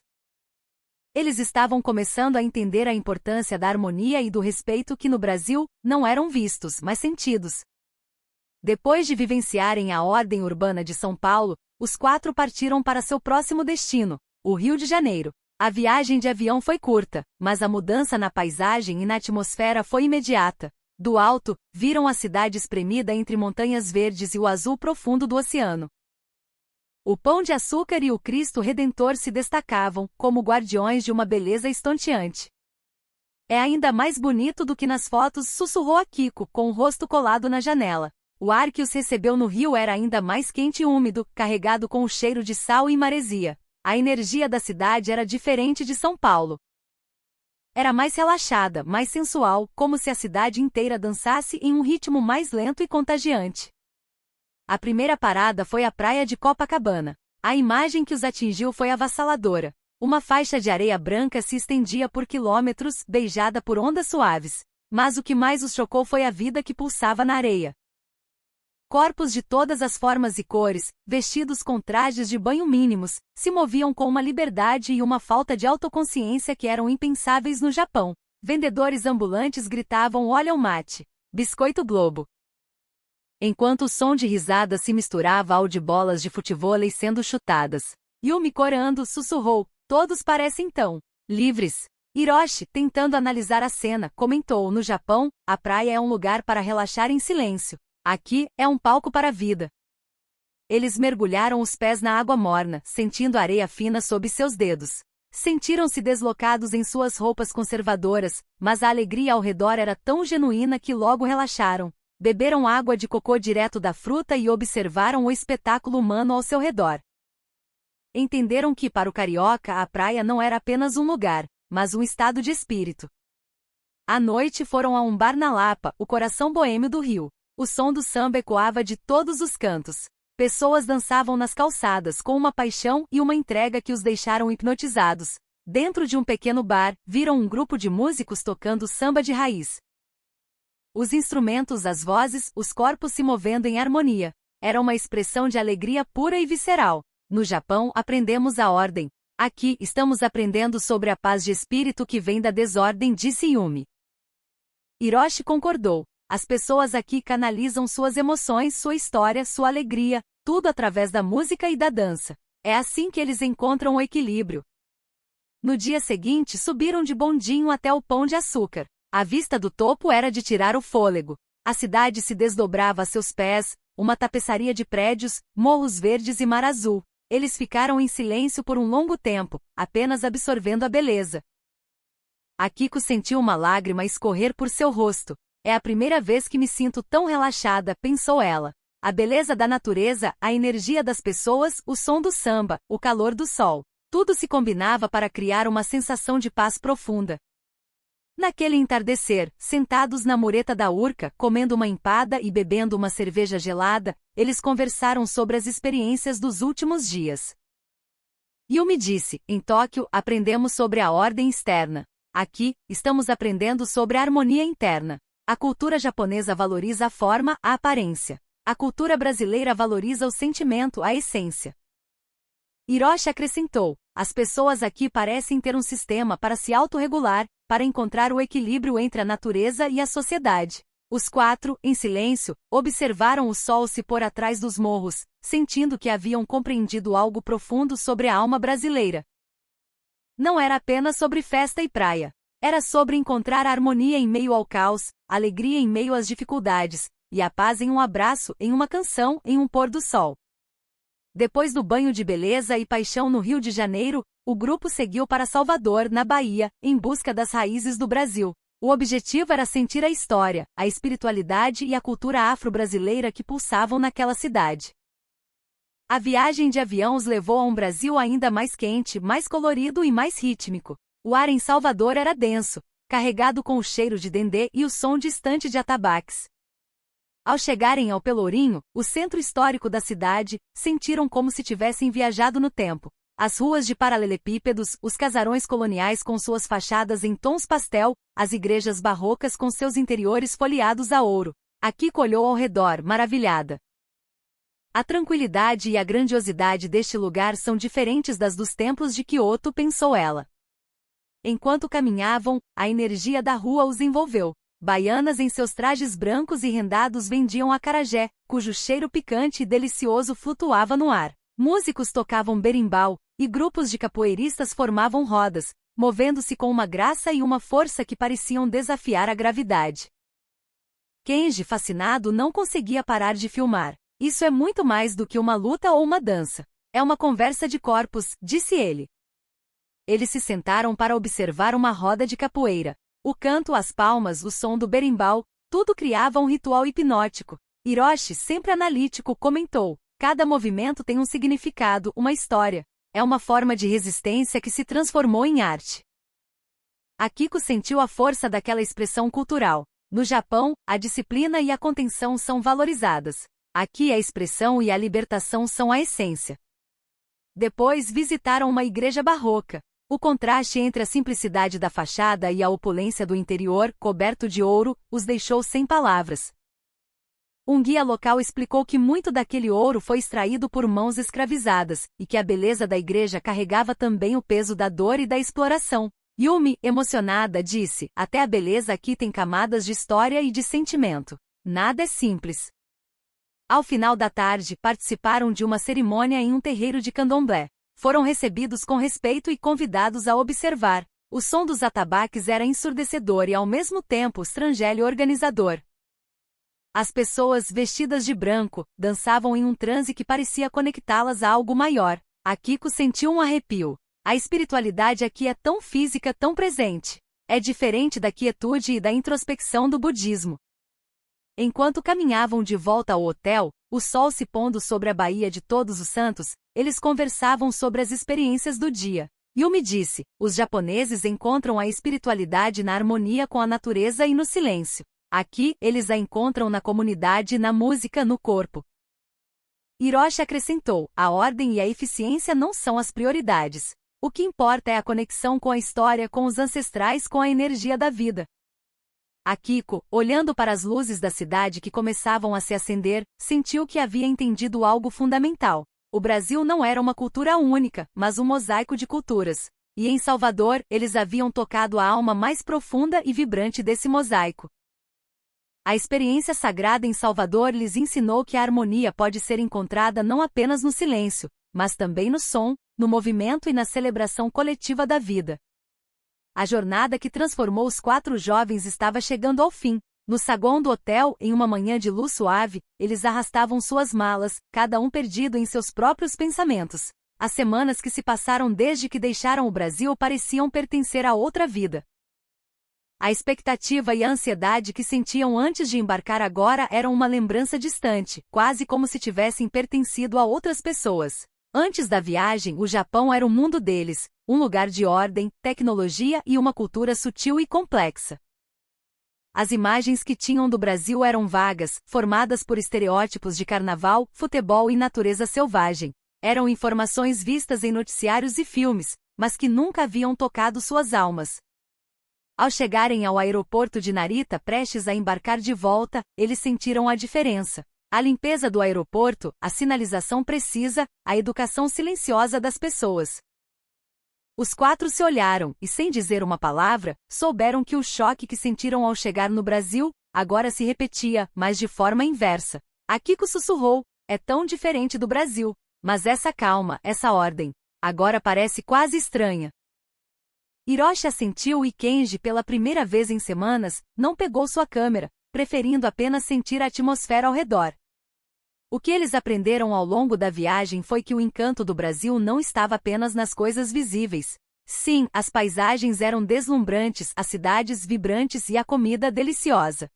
Eles estavam começando a entender a importância da harmonia e do respeito que no Brasil, não eram vistos, mas sentidos. Depois de vivenciarem a ordem urbana de São Paulo, os 4 partiram para seu próximo destino, o Rio de Janeiro. A viagem de avião foi curta, mas a mudança na paisagem e na atmosfera foi imediata. Do alto, viram a cidade espremida entre montanhas verdes e o azul profundo do oceano. O Pão de Açúcar e o Cristo Redentor se destacavam, como guardiões de uma beleza estonteante. É ainda mais bonito do que nas fotos, sussurrou Akiko, com o rosto colado na janela. O ar que os recebeu no rio era ainda mais quente e úmido, carregado com o cheiro de sal e maresia. A energia da cidade era diferente de São Paulo. Era mais relaxada, mais sensual, como se a cidade inteira dançasse em um ritmo mais lento e contagiante. A primeira parada foi a praia de Copacabana. A imagem que os atingiu foi avassaladora. Uma faixa de areia branca se estendia por quilômetros, beijada por ondas suaves. Mas o que mais os chocou foi a vida que pulsava na areia. Corpos de todas as formas e cores, vestidos com trajes de banho mínimos, se moviam com uma liberdade e uma falta de autoconsciência que eram impensáveis no Japão. Vendedores ambulantes gritavam "Olha o mate! Biscoito Globo!" Enquanto o som de risadas se misturava ao de bolas de futevôlei sendo chutadas. Yumi Korando sussurrou, "Todos parecem tão livres." Hiroshi, tentando analisar a cena, comentou, "No Japão, a praia é um lugar para relaxar em silêncio. Aqui, é um palco para a vida." Eles mergulharam os pés na água morna, sentindo a areia fina sob seus dedos. Sentiram-se deslocados em suas roupas conservadoras, mas a alegria ao redor era tão genuína que logo relaxaram. Beberam água de cocô direto da fruta e observaram o espetáculo humano ao seu redor. Entenderam que, para o carioca, a praia não era apenas um lugar, mas um estado de espírito. À noite foram a um bar na Lapa, o coração boêmio do Rio. O som do samba ecoava de todos os cantos. Pessoas dançavam nas calçadas com uma paixão e uma entrega que os deixaram hipnotizados. Dentro de um pequeno bar, viram um grupo de músicos tocando samba de raiz. Os instrumentos, as vozes, os corpos se movendo em harmonia. Era uma expressão de alegria pura e visceral. No Japão, aprendemos a ordem. Aqui, estamos aprendendo sobre a paz de espírito que vem da desordem, disse Yumi. Hiroshi concordou. As pessoas aqui canalizam suas emoções, sua história, sua alegria, tudo através da música e da dança. É assim que eles encontram o equilíbrio. No dia seguinte, subiram de bondinho até o Pão de Açúcar. A vista do topo era de tirar o fôlego. A cidade se desdobrava a seus pés, uma tapeçaria de prédios, morros verdes e mar azul. Eles ficaram em silêncio por um longo tempo, apenas absorvendo a beleza. Akiko sentiu uma lágrima escorrer por seu rosto. É a primeira vez que me sinto tão relaxada, pensou ela. A beleza da natureza, a energia das pessoas, o som do samba, o calor do sol. Tudo se combinava para criar uma sensação de paz profunda. Naquele entardecer, sentados na mureta da Urca, comendo uma empada e bebendo uma cerveja gelada, eles conversaram sobre as experiências dos últimos dias. Yumi disse, em Tóquio, aprendemos sobre a ordem externa. Aqui, estamos aprendendo sobre a harmonia interna. A cultura japonesa valoriza a forma, a aparência. A cultura brasileira valoriza o sentimento, a essência. Hiroshi acrescentou, as pessoas aqui parecem ter um sistema para se autorregular, para encontrar o equilíbrio entre a natureza e a sociedade. Os quatro, em silêncio, observaram o sol se pôr atrás dos morros, sentindo que haviam compreendido algo profundo sobre a alma brasileira. Não era apenas sobre festa e praia. Era sobre encontrar a harmonia em meio ao caos, alegria em meio às dificuldades, e a paz em um abraço, em uma canção, em um pôr do sol. Depois do banho de beleza e paixão no Rio de Janeiro, o grupo seguiu para Salvador, na Bahia, em busca das raízes do Brasil. O objetivo era sentir a história, a espiritualidade e a cultura afro-brasileira que pulsavam naquela cidade. A viagem de avião os levou a um Brasil ainda mais quente, mais colorido e mais rítmico. O ar em Salvador era denso, carregado com o cheiro de dendê e o som distante de atabaques. Ao chegarem ao Pelourinho, o centro histórico da cidade, sentiram como se tivessem viajado no tempo. As ruas de paralelepípedos, os casarões coloniais com suas fachadas em tons pastel, as igrejas barrocas com seus interiores folheados a ouro. Akiko olhou ao redor, maravilhada. A tranquilidade e a grandiosidade deste lugar são diferentes das dos templos de Kyoto, pensou ela. Enquanto caminhavam, a energia da rua os envolveu. Baianas em seus trajes brancos e rendados vendiam acarajé, cujo cheiro picante e delicioso flutuava no ar. Músicos tocavam berimbau, e grupos de capoeiristas formavam rodas, movendo-se com uma graça e uma força que pareciam desafiar a gravidade. Kenji, fascinado, não conseguia parar de filmar. Isso é muito mais do que uma luta ou uma dança. É uma conversa de corpos, disse ele. Eles se sentaram para observar uma roda de capoeira. O canto, as palmas, o som do berimbau, tudo criava um ritual hipnótico. Hiroshi, sempre analítico, comentou: cada movimento tem um significado, uma história. É uma forma de resistência que se transformou em arte. Akiko sentiu a força daquela expressão cultural. No Japão, a disciplina e a contenção são valorizadas. Aqui a expressão e a libertação são a essência. Depois visitaram uma igreja barroca. O contraste entre a simplicidade da fachada e a opulência do interior, coberto de ouro, os deixou sem palavras. Um guia local explicou que muito daquele ouro foi extraído por mãos escravizadas, e que a beleza da igreja carregava também o peso da dor e da exploração. Yumi, emocionada, disse: até a beleza aqui tem camadas de história e de sentimento. Nada é simples. Ao final da tarde, participaram de uma cerimônia em um terreiro de candomblé. Foram recebidos com respeito e convidados a observar. O som dos atabaques era ensurdecedor e ao mesmo tempo estrangeiro e organizador. As pessoas, vestidas de branco, dançavam em um transe que parecia conectá-las a algo maior. Akiko sentiu um arrepio. A espiritualidade aqui é tão física, tão presente. É diferente da quietude e da introspecção do budismo. Enquanto caminhavam de volta ao hotel, o sol se pondo sobre a Baía de Todos os Santos, eles conversavam sobre as experiências do dia. Yumi disse: os japoneses encontram a espiritualidade na harmonia com a natureza e no silêncio. Aqui, eles a encontram na comunidade, na música, no corpo. Hiroshi acrescentou: a ordem e a eficiência não são as prioridades. O que importa é a conexão com a história, com os ancestrais, com a energia da vida. Akiko, olhando para as luzes da cidade que começavam a se acender, sentiu que havia entendido algo fundamental. O Brasil não era uma cultura única, mas um mosaico de culturas. E em Salvador, eles haviam tocado a alma mais profunda e vibrante desse mosaico. A experiência sagrada em Salvador lhes ensinou que a harmonia pode ser encontrada não apenas no silêncio, mas também no som, no movimento e na celebração coletiva da vida. A jornada que transformou os 4 jovens estava chegando ao fim. No saguão do hotel, em uma manhã de luz suave, eles arrastavam suas malas, cada um perdido em seus próprios pensamentos. As semanas que se passaram desde que deixaram o Brasil pareciam pertencer a outra vida. A expectativa e a ansiedade que sentiam antes de embarcar agora eram uma lembrança distante, quase como se tivessem pertencido a outras pessoas. Antes da viagem, o Japão era o mundo deles, um lugar de ordem, tecnologia e uma cultura sutil e complexa. As imagens que tinham do Brasil eram vagas, formadas por estereótipos de carnaval, futebol e natureza selvagem. Eram informações vistas em noticiários e filmes, mas que nunca haviam tocado suas almas. Ao chegarem ao aeroporto de Narita prestes a embarcar de volta, eles sentiram a diferença. A limpeza do aeroporto, a sinalização precisa, a educação silenciosa das pessoas. Os 4 se olharam e, sem dizer uma palavra, souberam que o choque que sentiram ao chegar no Brasil, agora se repetia, mas de forma inversa. Akiko sussurrou: é tão diferente do Brasil. Mas essa calma, essa ordem, agora parece quase estranha. Hiroshi assentiu e Kenji, pela primeira vez em semanas, não pegou sua câmera, preferindo apenas sentir a atmosfera ao redor. O que eles aprenderam ao longo da viagem foi que o encanto do Brasil não estava apenas nas coisas visíveis. Sim, as paisagens eram deslumbrantes, as cidades vibrantes e a comida deliciosa.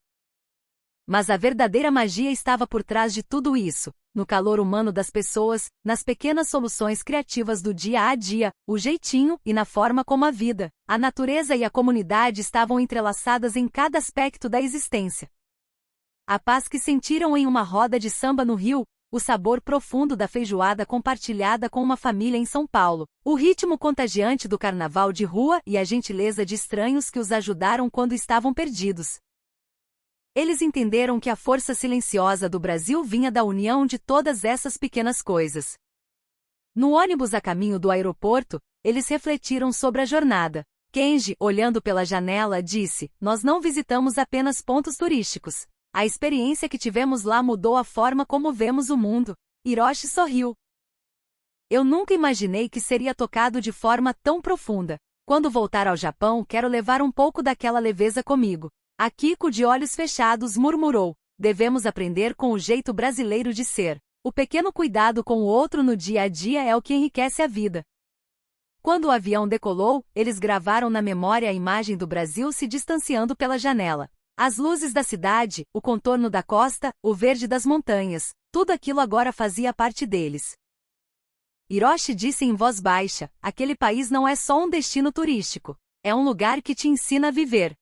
Mas a verdadeira magia estava por trás de tudo isso, no calor humano das pessoas, nas pequenas soluções criativas do dia a dia, o jeitinho e na forma como a vida, a natureza e a comunidade estavam entrelaçadas em cada aspecto da existência. A paz que sentiram em uma roda de samba no Rio, o sabor profundo da feijoada compartilhada com uma família em São Paulo, o ritmo contagiante do carnaval de rua e a gentileza de estranhos que os ajudaram quando estavam perdidos. Eles entenderam que a força silenciosa do Brasil vinha da união de todas essas pequenas coisas. No ônibus a caminho do aeroporto, eles refletiram sobre a jornada. Kenji, olhando pela janela, disse: nós não visitamos apenas pontos turísticos. A experiência que tivemos lá mudou a forma como vemos o mundo. Hiroshi sorriu. Eu nunca imaginei que seria tocado de forma tão profunda. Quando voltar ao Japão, quero levar um pouco daquela leveza comigo. A Kiko, de olhos fechados, murmurou: devemos aprender com o jeito brasileiro de ser. O pequeno cuidado com o outro no dia a dia é o que enriquece a vida. Quando o avião decolou, eles gravaram na memória a imagem do Brasil se distanciando pela janela. As luzes da cidade, o contorno da costa, o verde das montanhas, tudo aquilo agora fazia parte deles. Hiroshi disse em voz baixa: aquele país não é só um destino turístico. É um lugar que te ensina a viver.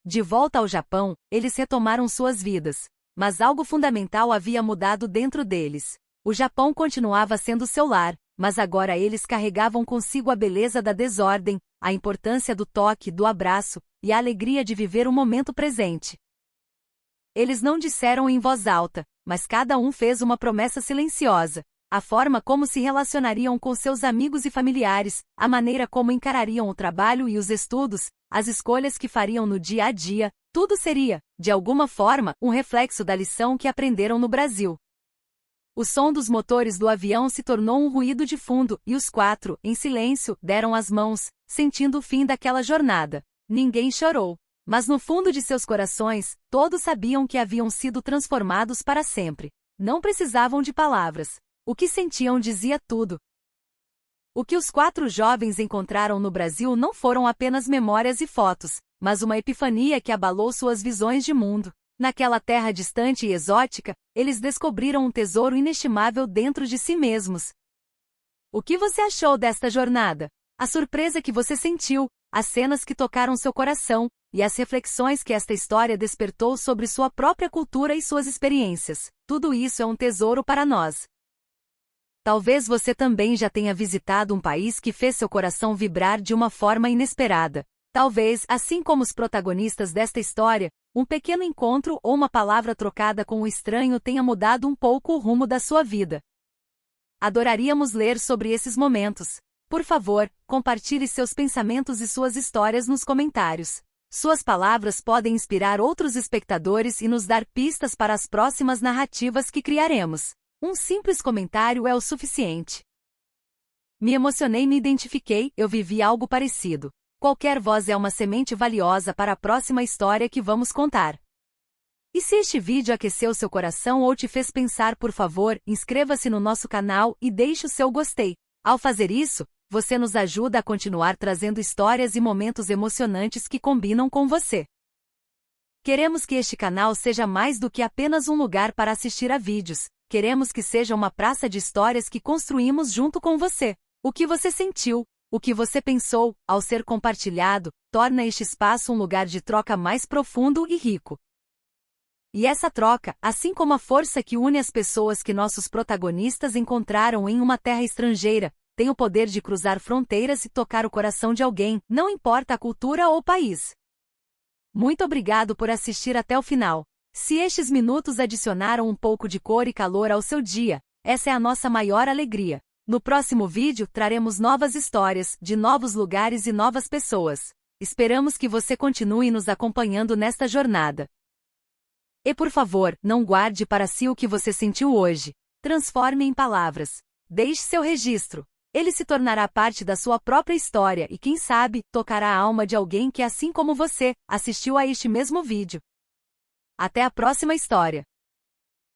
De volta ao Japão, eles retomaram suas vidas. Mas algo fundamental havia mudado dentro deles. O Japão continuava sendo seu lar, mas agora eles carregavam consigo a beleza da desordem, a importância do toque, do abraço, e a alegria de viver o momento presente. Eles não disseram em voz alta, mas cada um fez uma promessa silenciosa. A forma como se relacionariam com seus amigos e familiares, a maneira como encarariam o trabalho e os estudos, as escolhas que fariam no dia a dia, tudo seria, de alguma forma, um reflexo da lição que aprenderam no Brasil. O som dos motores do avião se tornou um ruído de fundo, e os quatro, em silêncio, deram as mãos, sentindo o fim daquela jornada. Ninguém chorou. Mas no fundo de seus corações, todos sabiam que haviam sido transformados para sempre. Não precisavam de palavras. O que sentiam dizia tudo. O que os quatro jovens encontraram no Brasil não foram apenas memórias e fotos, mas uma epifania que abalou suas visões de mundo. Naquela terra distante e exótica, eles descobriram um tesouro inestimável dentro de si mesmos. O que você achou desta jornada? A surpresa que você sentiu, as cenas que tocaram seu coração, e as reflexões que esta história despertou sobre sua própria cultura e suas experiências. Tudo isso é um tesouro para nós. Talvez você também já tenha visitado um país que fez seu coração vibrar de uma forma inesperada. Talvez, assim como os protagonistas desta história, um pequeno encontro ou uma palavra trocada com um estranho tenha mudado um pouco o rumo da sua vida. Adoraríamos ler sobre esses momentos. Por favor, compartilhe seus pensamentos e suas histórias nos comentários. Suas palavras podem inspirar outros espectadores e nos dar pistas para as próximas narrativas que criaremos. Um simples comentário é o suficiente. Me emocionei e me identifiquei, eu vivi algo parecido. Qualquer voz é uma semente valiosa para a próxima história que vamos contar. E se este vídeo aqueceu seu coração ou te fez pensar, por favor, inscreva-se no nosso canal e deixe o seu gostei. Ao fazer isso, você nos ajuda a continuar trazendo histórias e momentos emocionantes que combinam com você. Queremos que este canal seja mais do que apenas um lugar para assistir a vídeos. Queremos que seja uma praça de histórias que construímos junto com você. O que você sentiu, o que você pensou, ao ser compartilhado, torna este espaço um lugar de troca mais profundo e rico. E essa troca, assim como a força que une as pessoas que nossos protagonistas encontraram em uma terra estrangeira, tem o poder de cruzar fronteiras e tocar o coração de alguém, não importa a cultura ou país. Muito obrigado por assistir até o final. Se estes minutos adicionaram um pouco de cor e calor ao seu dia, essa é a nossa maior alegria. No próximo vídeo traremos novas histórias, de novos lugares e novas pessoas. Esperamos que você continue nos acompanhando nesta jornada. E por favor, não guarde para si o que você sentiu hoje. Transforme em palavras. Deixe seu registro. Ele se tornará parte da sua própria história e, quem sabe, tocará a alma de alguém que, assim como você, assistiu a este mesmo vídeo. Até a próxima história.